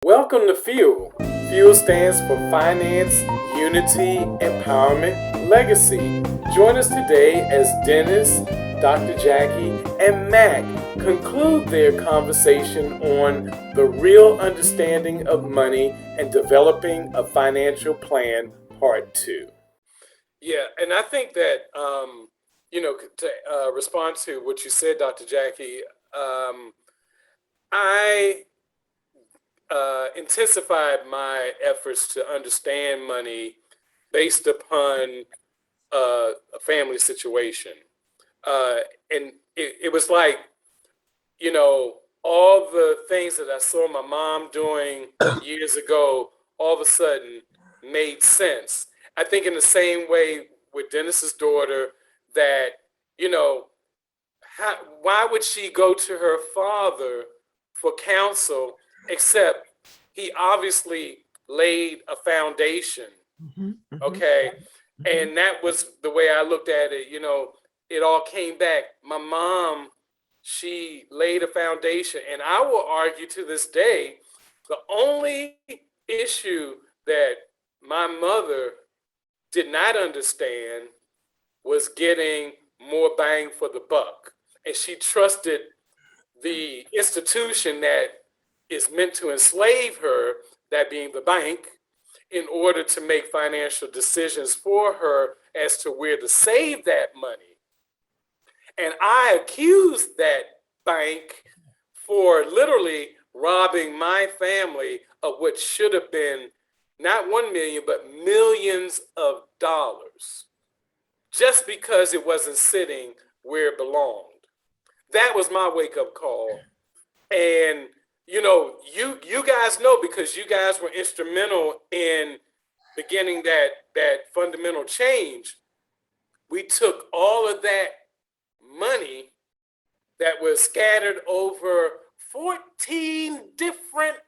Welcome to Fuel. Fuel stands for Finance, Unity, Empowerment, Legacy. Join us today as Dennis, Dr. Jackie, and Mac conclude their conversation on the real understanding of money and developing a financial plan, part two. Yeah, and I think that, to respond to what you said, Dr. Jackie, I intensified my efforts to understand money based upon a family situation. Uh, and it was like, all the things that I saw my mom doing years ago, all of a sudden made sense. I think in the same way with Dennis's daughter, that, you know, why would she go to her father for counsel except he obviously laid a foundation? Okay. And that was the way I looked at it. It all came back. My mom, she laid a foundation. And I will argue to this day, the only issue that my mother did not understand was getting more bang for the buck. And she trusted the institution that is meant to enslave her, that being the bank, in order to make financial decisions for her as to where to save that money. And I accused that bank for literally robbing my family of what should have been not 1 million, but millions of dollars, just because it wasn't sitting where it belonged. That was my wake up call. And you guys know, because you guys were instrumental in beginning that fundamental change. We took all of that money that was scattered over 14 different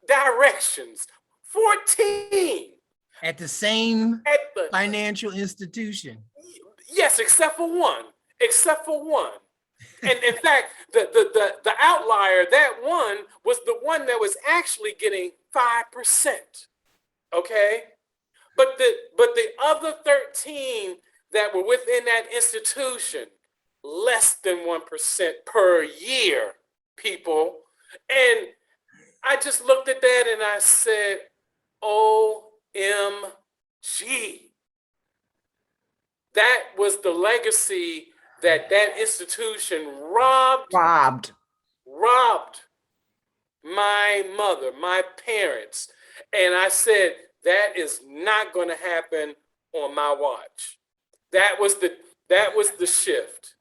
directions. 14 at the same financial institution. Yes, except for one. Except for one. And in fact, the outlier, that one, was the one that was actually getting 5%. Okay? But the other 13 that were within that institution, less than 1% per year, people. And I just looked at that and I said, OMG. That was the legacy that institution robbed my mother, my parents. And I said, that is not going to happen on my watch. That was the shift.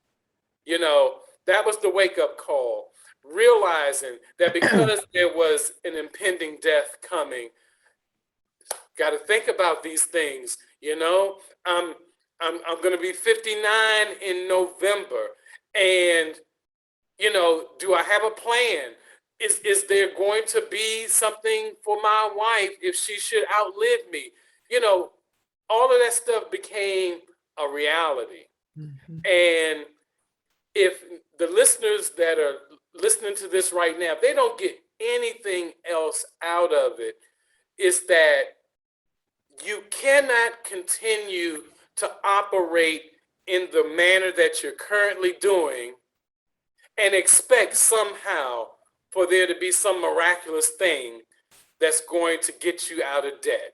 That was the wake up call, realizing that because there was an impending death coming, got to think about these things. I'm going to be 59 in November, and do I have a plan? Is there going to be something for my wife if she should outlive me? All of that stuff became a reality. And if the listeners that are listening to this right now, if they don't get anything else out of it, is that you cannot continue to operate in the manner that you're currently doing and expect somehow for there to be some miraculous thing that's going to get you out of debt.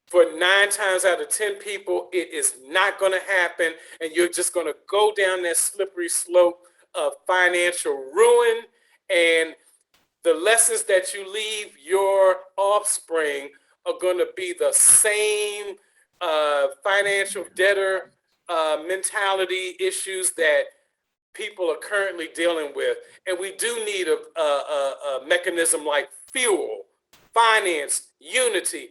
For 9 times out of 10 people, it is not going to happen, and you're just going to go down that slippery slope of financial ruin. And the lessons that you leave your offspring are going to be the same financial debtor mentality issues that people are currently dealing with. And we do need a mechanism like Fuel, Finance, Unity,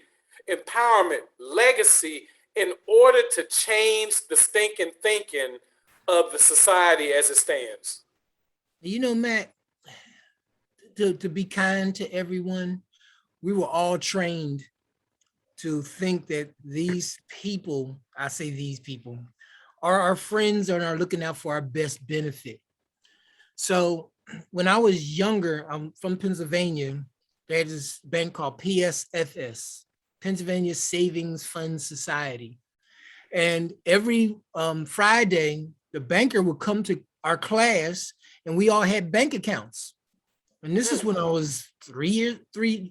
Empowerment, Legacy, in order to change the stinking thinking of the society as it stands. Matt, to be kind to everyone, we were all trained to think that these people, I say these people, are our friends and are looking out for our best benefit. So when I was younger, I'm from Pennsylvania, There's this bank called PSFS, Pennsylvania Savings Fund Society. And every Friday, the banker would come to our class and we all had bank accounts. And this is when I was 3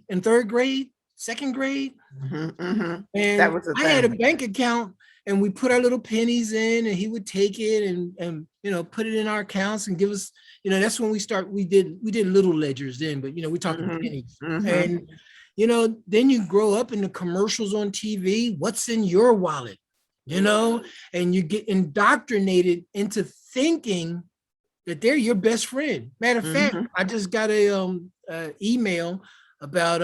in third grade, second grade. That And was the I had a thing. bank account and we put our little pennies in and he would take it and put it in our accounts and give us, that's when we did little ledgers then, but we're talking pennies. And then you grow up in the commercials on TV, what's in your wallet, and you get indoctrinated into thinking that they're your best friend. Matter of fact, I just got a email about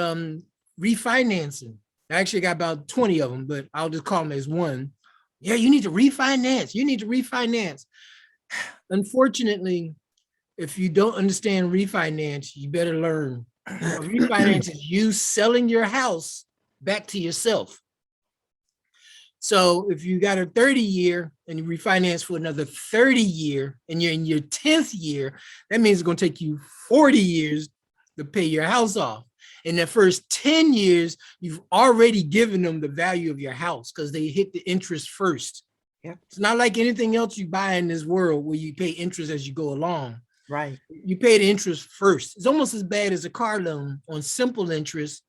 refinancing. I actually got about 20 of them, but I'll just call them as one. Yeah, you need to refinance. You need to refinance. Unfortunately, if you don't understand refinance, you better learn. Refinance is you selling your house back to yourself. So if you got a 30-year and you refinance for another 30-year and you're in your 10th year, that means it's going to take you 40 years to pay your house off. In the first 10 years, you've already given them the value of your house because they hit the interest first. Yeah. It's not like anything else you buy in this world where you pay interest as you go along. Right. You pay the interest first. It's almost as bad as a car loan on simple interest,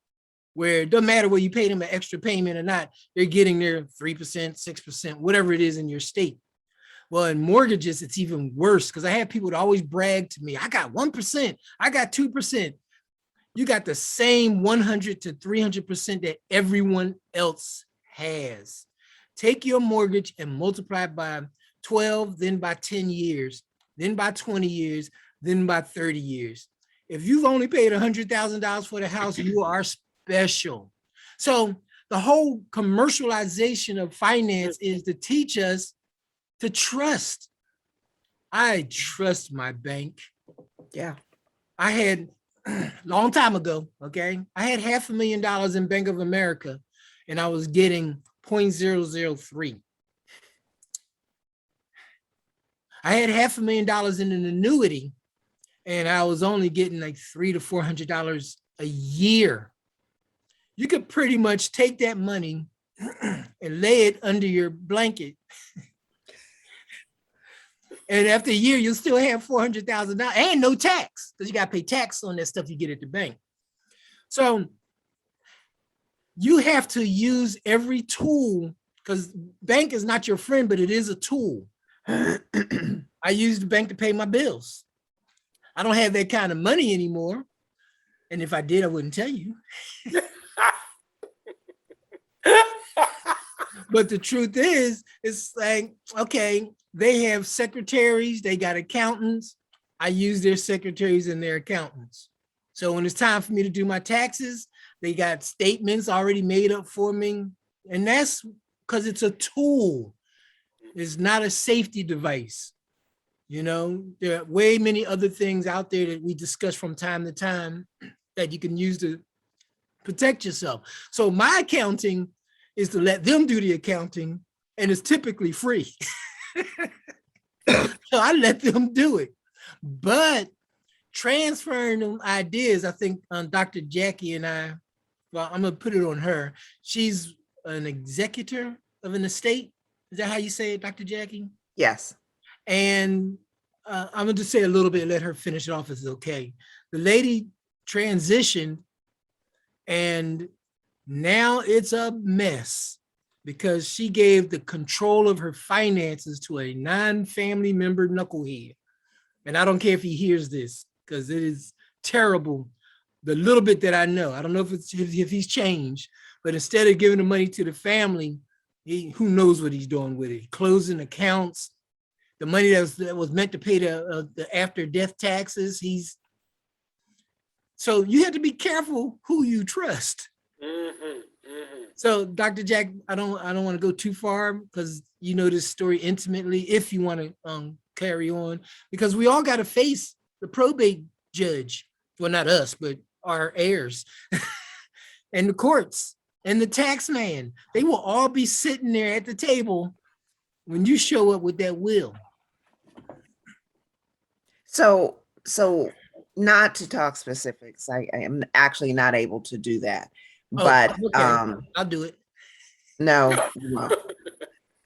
where it doesn't matter whether you pay them an extra payment or not, they're getting their 3%, 6%, whatever it is in your state. Well, in mortgages, it's even worse because I have people that always brag to me, I got 1%, I got 2%. You got the same 100 to 300% that everyone else has. Take your mortgage and multiply it by 12, then by 10 years, then by 20 years, then by 30 years. If you've only paid $100,000 for the house, you are special. So the whole commercialization of finance is to teach us to trust. I trust my bank. Yeah. I had long time ago, okay, I had $500,000 in Bank of America and I was getting 0.003. I had $500,000 in an annuity and I was only getting like $300 to $400 a year. You could pretty much take that money and lay it under your blanket. And after a year, you'll still have $400,000 and no tax because you got to pay tax on that stuff you get at the bank. So you have to use every tool because bank is not your friend, but it is a tool. I use the bank to pay my bills. I don't have that kind of money anymore. And if I did, I wouldn't tell you. But the truth is, it's like, okay, they have secretaries, they got accountants. I use their secretaries and their accountants. So when it's time for me to do my taxes, they got statements already made up for me. And that's because it's a tool. It's not a safety device. There are way many other things out there that we discuss from time to time that you can use to protect yourself. So my accounting is to let them do the accounting, and it's typically free. So I let them do it. But transferring them ideas, I think Dr. Jackie and I, well, I'm going to put it on her. She's an executor of an estate. Is that how you say it, Dr. Jackie? Yes. And I'm going to just say a little bit, let her finish it off if it's okay. The lady transitioned and now it's a mess because she gave the control of her finances to a non-family member knucklehead. And I don't care if he hears this because it is terrible. The little bit that I know, I don't know if he's changed, but instead of giving the money to the family, who knows what he's doing with it? Closing accounts, the money that was meant to pay the after death taxes. So you have to be careful who you trust. So Dr. Jack, I don't want to go too far because you know this story intimately if you want to carry on, because we all got to face the probate judge. Well, not us, but our heirs and the courts and the tax man. They will all be sitting there at the table when you show up with that will. So not to talk specifics. I am actually not able to do that. Oh, But okay. I'll do it. no, you won't.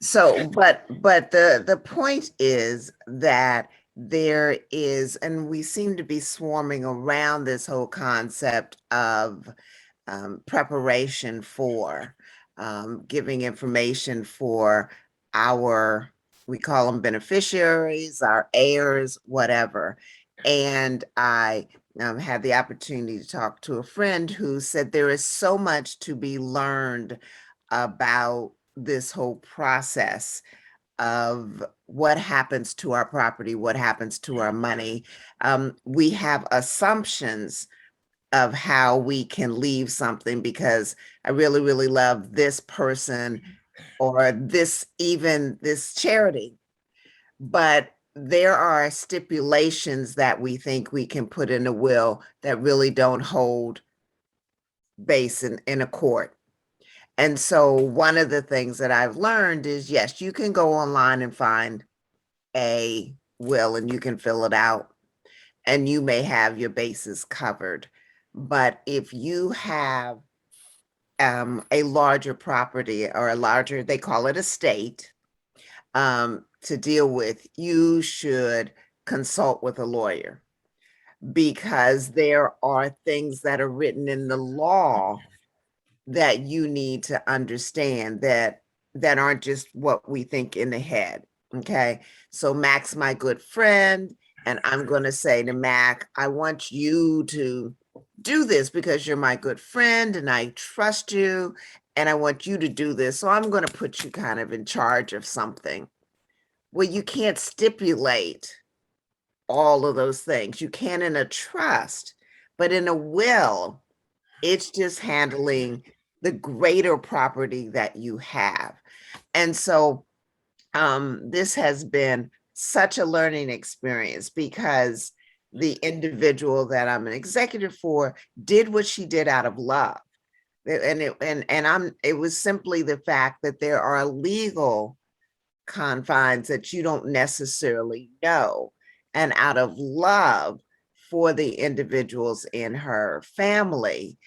So, but the point is that there is, and we seem to be swarming around this whole concept of preparation for giving information for our, we call them beneficiaries, our heirs, whatever. And I had the opportunity to talk to a friend who said there is so much to be learned about this whole process of what happens to our property, what happens to our money. We have assumptions of how we can leave something because I really, really love this person or this, even this charity. But there are stipulations that we think we can put in a will that really don't hold base in a court. And so one of the things that I've learned is, yes, you can go online and find a will and you can fill it out and you may have your bases covered. But if you have a larger property or a larger, they call it estate, to deal with, you should consult with a lawyer because there are things that are written in the law that you need to understand that aren't just what we think in the head. Okay. So Mac's my good friend, and I'm going to say to Mac, I want you to do this because you're my good friend and I trust you and I want you to do this. So I'm going to put you kind of in charge of something. Well, you can't stipulate all of those things. You can in a trust, but in a will, it's just handling the greater property that you have. And so this has been such a learning experience because the individual that I'm an executive for did what she did out of love. And it was simply the fact that there are legal confines that you don't necessarily know. And out of love for the individuals in her family,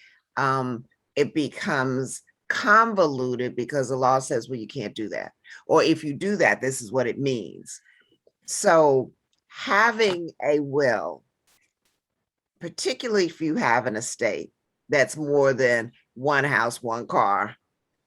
it becomes convoluted because the law says, well, you can't do that. Or if you do that, this is what it means. So having a will, particularly if you have an estate that's more than one house, one car,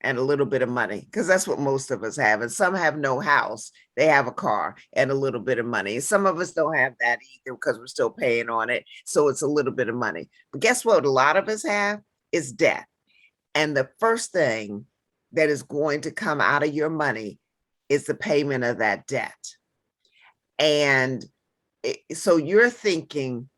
and a little bit of money, because that's what most of us have. And some have no house, they have a car and a little bit of money. Some of us don't have that either because we're still paying on it. So it's a little bit of money. But guess what? A lot of us have is debt. And the first thing that is going to come out of your money is the payment of that debt. And so you're thinking,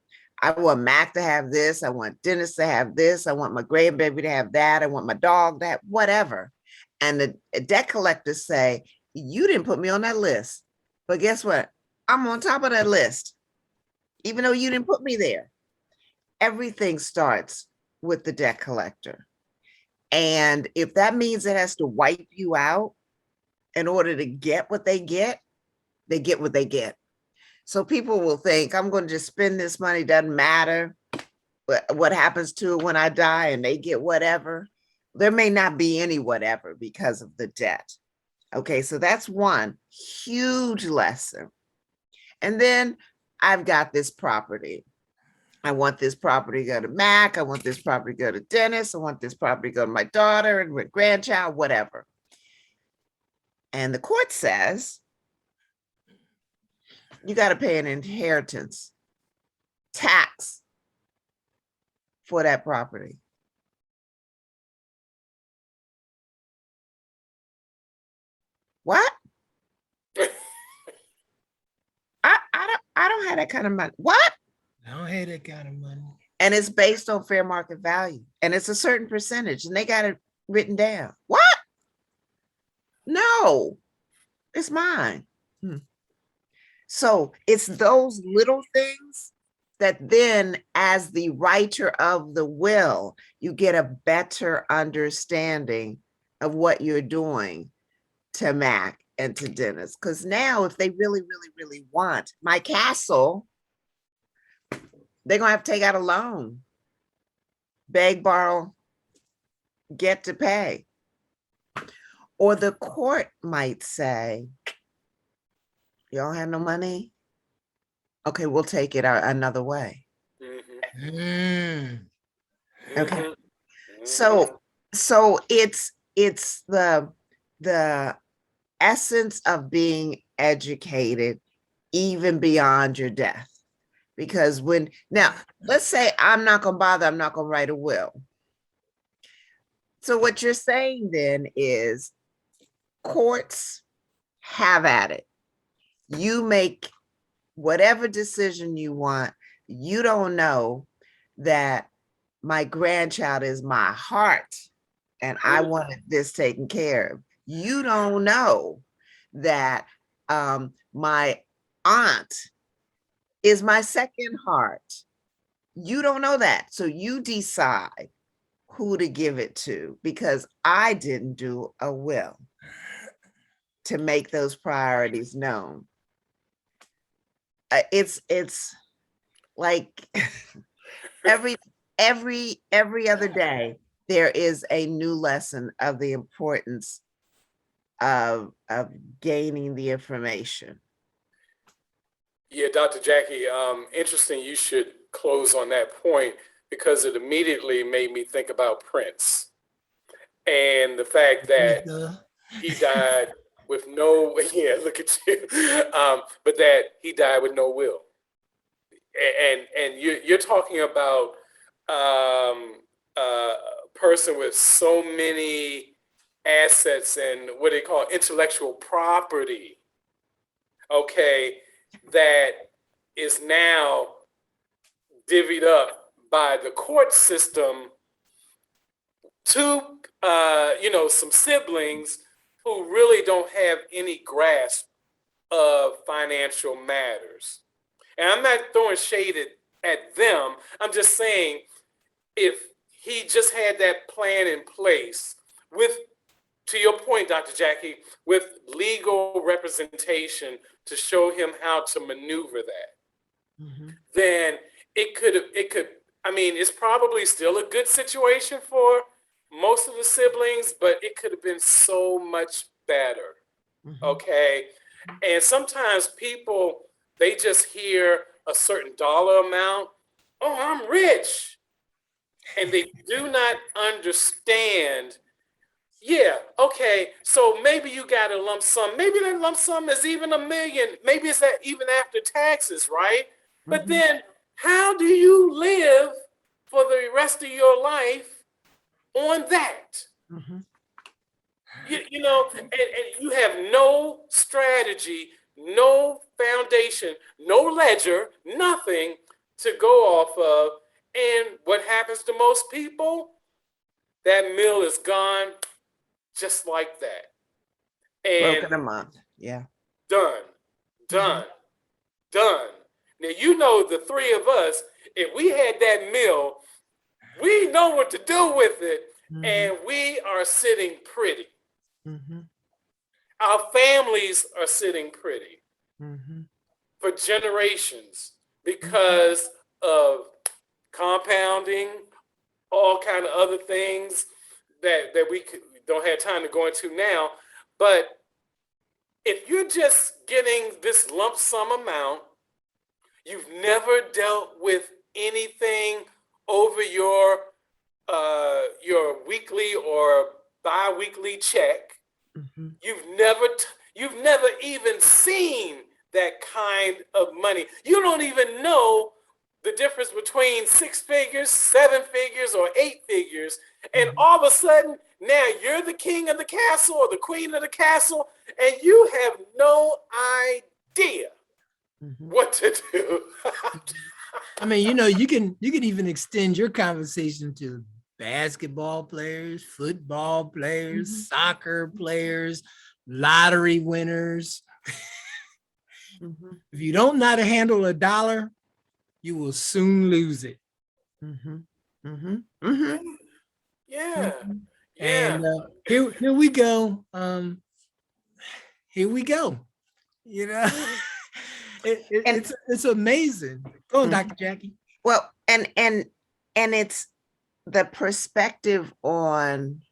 I want Mac to have this. I want Dennis to have this. I want my grandbaby to have that. I want my dog to have whatever. And the debt collectors say, you didn't put me on that list. But guess what? I'm on top of that list, even though you didn't put me there. Everything starts with the debt collector. And if that means it has to wipe you out in order to get what they get what they get. So people will think, I'm going to just spend this money, doesn't matter what happens to it when I die, and they get whatever. There may not be any whatever because of the debt. Okay, so that's one huge lesson. And then I've got this property. I want this property to go to Mac. I want this property to go to Dennis. I want this property to go to my daughter and my grandchild, whatever. And the court says, you got to pay an inheritance tax for that property. What? I don't have that kind of money. What? I don't have that kind of money. And it's based on fair market value. And it's a certain percentage. And they got it written down. What? No, it's mine. So it's those little things that then, as the writer of the will, you get a better understanding of what you're doing to Mac and to Dennis. Because now, if they really, really, really want my castle, They're gonna have to take out a loan, beg, borrow, get to pay. Or the court might say, you don't have no money? Okay, we'll take it another way. Mm-hmm. Mm. Okay. Mm-hmm. So it's the essence of being educated even beyond your death. Because now let's say I'm not gonna bother, I'm not gonna write a will. So what you're saying then is courts have at it. You make whatever decision you want. You don't know that my grandchild is my heart and I wanted this taken care of. You don't know that my aunt is my second heart. You don't know that. So you decide who to give it to because I didn't do a will to make those priorities known. It's like every other day there is a new lesson of the importance of gaining the information. Yeah, Dr. Jackie, interesting you should close on that point because it immediately made me think about Prince and the fact that he died with no, yeah, look at you, but that he died with no will. And you're talking about a person with so many assets and what they call intellectual property, okay, that is now divvied up by the court system to some siblings who really don't have any grasp of financial matters. And I'm not throwing shade at them. I'm just saying if he just had that plan in place with, to your point, Dr. Jackie, with legal representation to show him how to maneuver that, then it could, I mean, it's probably still a good situation for most of the siblings, but it could have been so much better. Okay. And sometimes people, they just hear a certain dollar amount. Oh, I'm rich. And they do not understand. Yeah, okay. So maybe you got a lump sum. Maybe that lump sum is even $1 million. Maybe it's that even after taxes, right? But then how do you live for the rest of your life on that? And you have no strategy, no foundation, no ledger, nothing to go off of. And what happens to most people? That meal is gone just like that. And Broken a month. Yeah. done, done, done. Now, the three of us, if we had that meal, we know what to do with it, and we are sitting pretty. Our families are sitting pretty for generations because of compounding, all kind of other things that we don't have time to go into now. But if you're just getting this lump sum amount, you've never dealt with anything over your weekly or bi-weekly check. You've never even seen that kind of money. You don't even know the difference between 6 figures, 7 figures, or 8 figures. And all of a sudden, now you're the king of the castle or the queen of the castle, and you have no idea what to do. I mean, you can even extend your conversation to basketball players, football players, soccer players, lottery winners. If you don't know how to handle a dollar, you will soon lose it. Yeah. And here we go. Here we go. You know, it's amazing. Go on, Dr. Jackie. Well, and it's the perspective on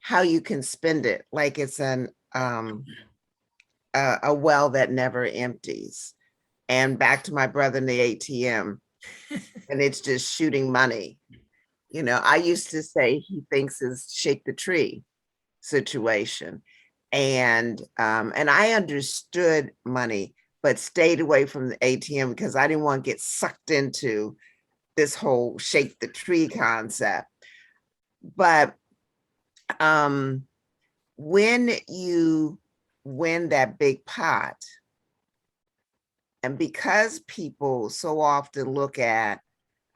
how you can spend it, like it's an a well that never empties. And back to my brother in the ATM, and it's just shooting money. You know, I used to say he thinks is shake the tree situation. And I understood money, but stayed away from the ATM because I didn't want to get sucked into this whole shake the tree concept. But um, when you win that big pot, and because people so often look at,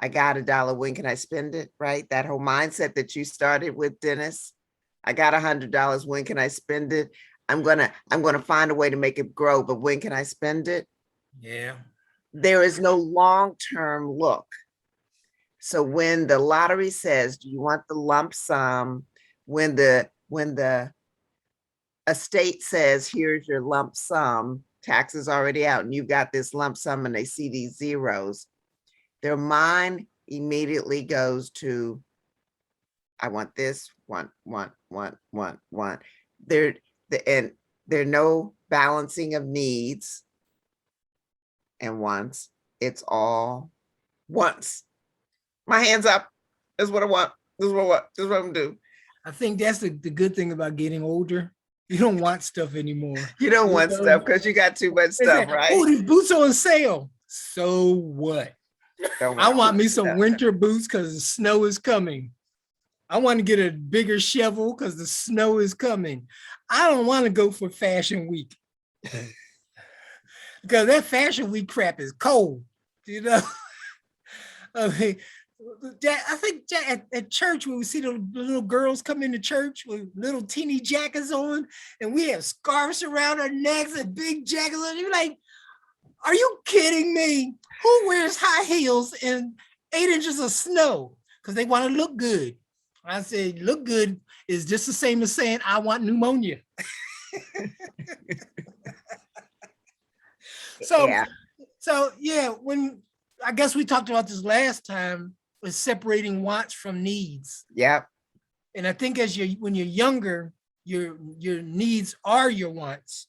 I got $1, when can I spend it? Right? That whole mindset that you started with, Dennis. I got $100, when can I spend it? I'm gonna find a way to make it grow, but when can I spend it? Yeah. There is no long-term look. So when the lottery says, do you want the lump sum? When the estate says, here's your lump sum, taxes already out, and you've got this lump sum, and they see these zeros, their mind immediately goes to, I want this, want. There, and there no balancing of needs and wants. It's all wants. My hands up. This is what I want. This is what I want. This is what I'm gonna do. I think that's the good thing about getting older. You don't want stuff anymore. You don't You want know? stuff because you got too much They stuff, say, right? oh, these boots are on sale. So what? Don't I want too me much some stuff. winter boots because the snow is coming. I want to get a bigger shovel because the snow is coming. I don't want to go for Fashion Week because that Fashion Week crap is cold. You know, I mean, I think at church when we see the little girls come into church with little teeny jackets on, and we have scarves around our necks and big jackets on. You're like, are you kidding me? Who wears high heels in 8 inches of snow? Because they want to look good. I said, look good is just the same as saying, I want pneumonia. So, Yeah. so yeah, when I guess we talked about this last time, was separating wants from needs. Yep. And I think when you're younger, your needs are your wants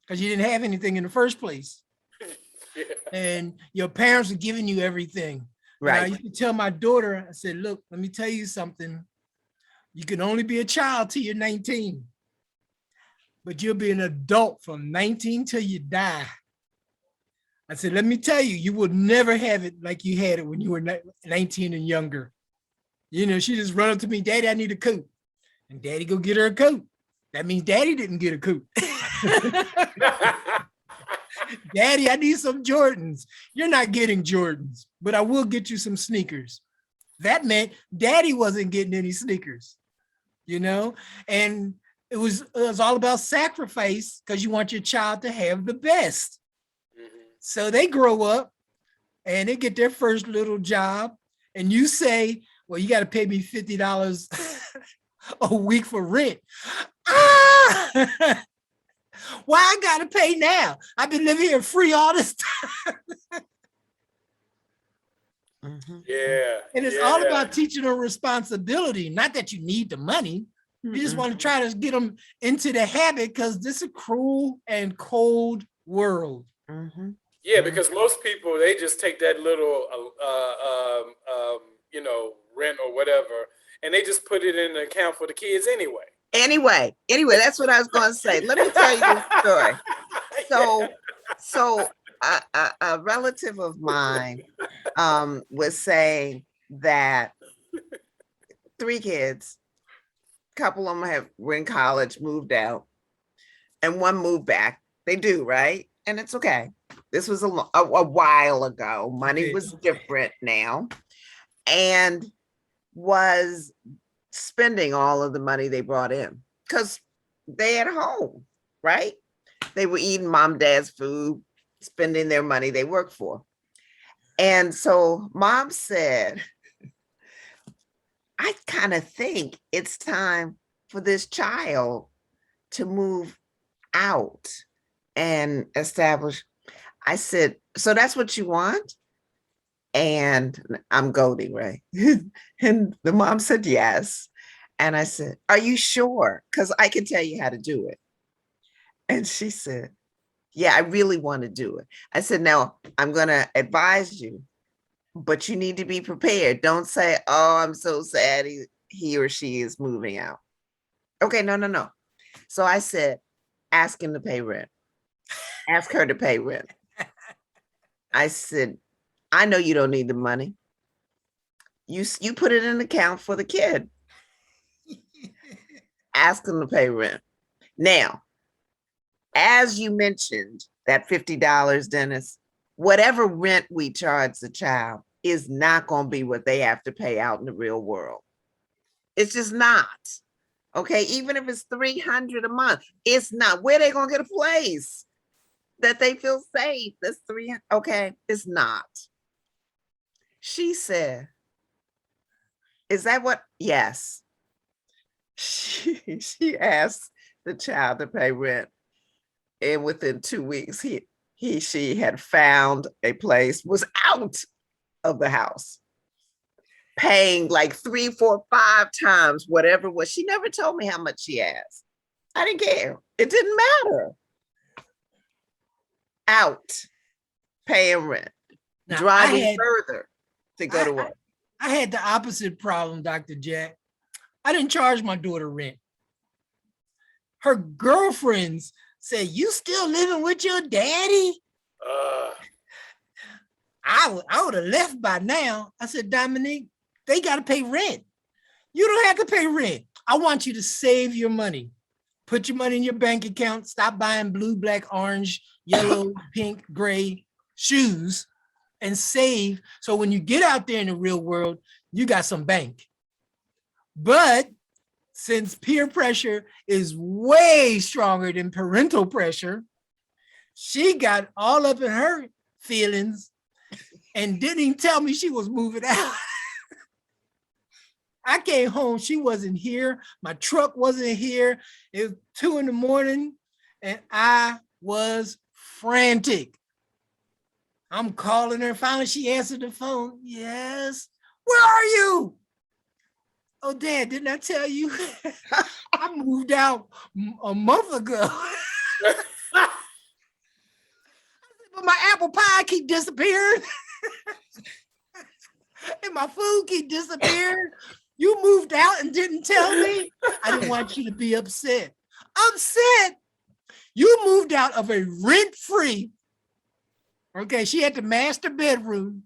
because you didn't have anything in the first place. Yeah. And your parents are giving you everything. And I Right. used to tell my daughter, I said, look, let me tell you something. You can only be a child till you're 19, but you'll be an adult from 19 till you die. I said, let me tell you, you will never have it like you had it when you were 19 and younger. You know, she just run up to me, Daddy, I need a coat. And Daddy go get her a coat. That means Daddy didn't get a coat. Daddy, I need some Jordans. You're not getting Jordans, but I will get you some sneakers. That meant Daddy wasn't getting any sneakers, you know? And it was all about sacrifice because you want your child to have the best. So they grow up and they get their first little job, and you say, well, you got to pay me $50 a week for rent. Ah! Why I got to pay now? I've been living here free all this time. Yeah. And it's all about teaching them responsibility, not that you need the money. You just want to try to get them into the habit because this is a cruel and cold world. Yeah, because most people, they just take that little, rent or whatever, and they just put it in the account for the kids anyway. Anyway, that's what I was going to say. Let me tell you this story. So a relative of mine was saying that 3 kids, a couple of them were in college, moved out, and one moved back. They do, right? And it's okay. This was a while ago. Money was different now, and was spending all of the money they brought in because they at home, right? They were eating mom, dad's food, spending their money they work for. And so mom said, I kind of think it's time for this child to move out and establish. I said, so that's what you want? And I'm Goldie, right? And the mom said, yes. And I said, are you sure? Because I can tell you how to do it. And she said, yeah, I really want to do it. I said, now I'm going to advise you, but you need to be prepared. Don't say, oh, I'm so sad he or she is moving out. Okay, no. So I said, ask him to pay rent. Ask her to pay rent. I said, I know you don't need the money. You put it in an account for the kid. Ask them to pay rent. Now, as you mentioned, that $50, Dennis, whatever rent we charge the child is not going to be what they have to pay out in the real world. It's just not. Okay, even if it's $300 a month, it's not. Where they going to get a place that they feel safe? That's $300. Okay, it's not. She said, is that what? Yes. She asked the child to pay rent. And within 2 weeks, she had found a place, was out of the house, paying like 3, 4, 5 times whatever was. She never told me how much she asked. I didn't care. It didn't matter. Out, paying rent, Now, driving further to go to work. I had the opposite problem, Dr. Jack. I didn't charge my daughter rent. Her girlfriends said, you still living with your daddy? I would have left by now. I said, Dominique, they got to pay rent. You don't have to pay rent. I want you to save your money. Put your money in your bank account. Stop buying blue, black, orange, yellow, pink, gray shoes and save. So when you get out there in the real world, you got some bank. But since peer pressure is way stronger than parental pressure, she got all up in her feelings and didn't even tell me she was moving out. I came home, she wasn't here. My truck wasn't here. It was 2 a.m. and I was frantic. I'm calling her. Finally, she answered the phone. Yes. Where are you? Oh, Dad, didn't I tell you? I moved out a month ago. But my apple pie keep disappearing. And my food keep disappearing. You moved out and didn't tell me. I didn't want you to be upset. Upset? You moved out of a rent-free. Okay, she had the master bedroom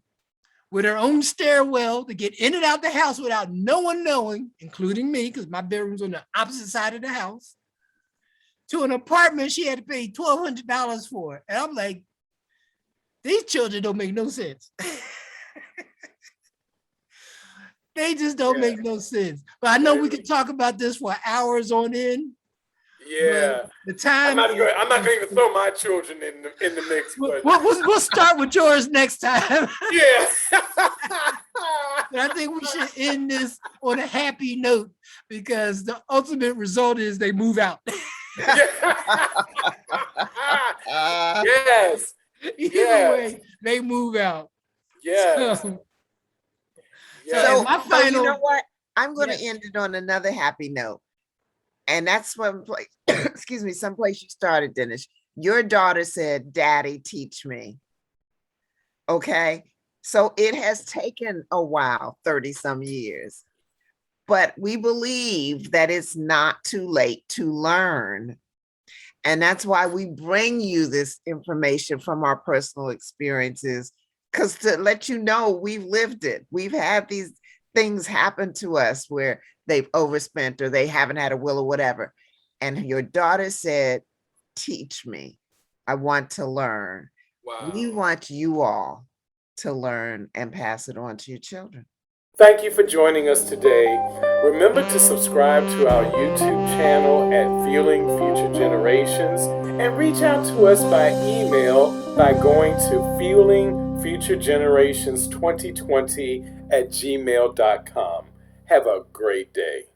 with her own stairwell to get in and out the house without no one knowing, including me, because my bedroom's on the opposite side of the house, to an apartment she had to pay $1,200 for. And I'm like, these children don't make no sense. They just don't make no sense. But I know we could talk about this for hours on end. Yeah. The time. I'm not going to even throw my children in the mix. But we'll start with yours next time. Yeah. But I think we should end this on a happy note because the ultimate result is they move out. Yes. Either way, they move out. Yes. So you know what? I'm going to end it on another happy note. And that's one place, excuse me, someplace you started, Dennis. Your daughter said, Daddy, teach me. Okay. So it has taken a while, 30 some years, but we believe that it's not too late to learn. And that's why we bring you this information from our personal experiences, because to let you know we've lived it. We've had these things happen to us where they've overspent or they haven't had a will or whatever. And your daughter said, teach me. I want to learn. Wow. We want you all to learn and pass it on to your children. Thank you for joining us today. Remember to subscribe to our YouTube channel at Fueling Future Generations and reach out to us by email by going to fuelingfuturegenerations2020@gmail.com. Have a great day.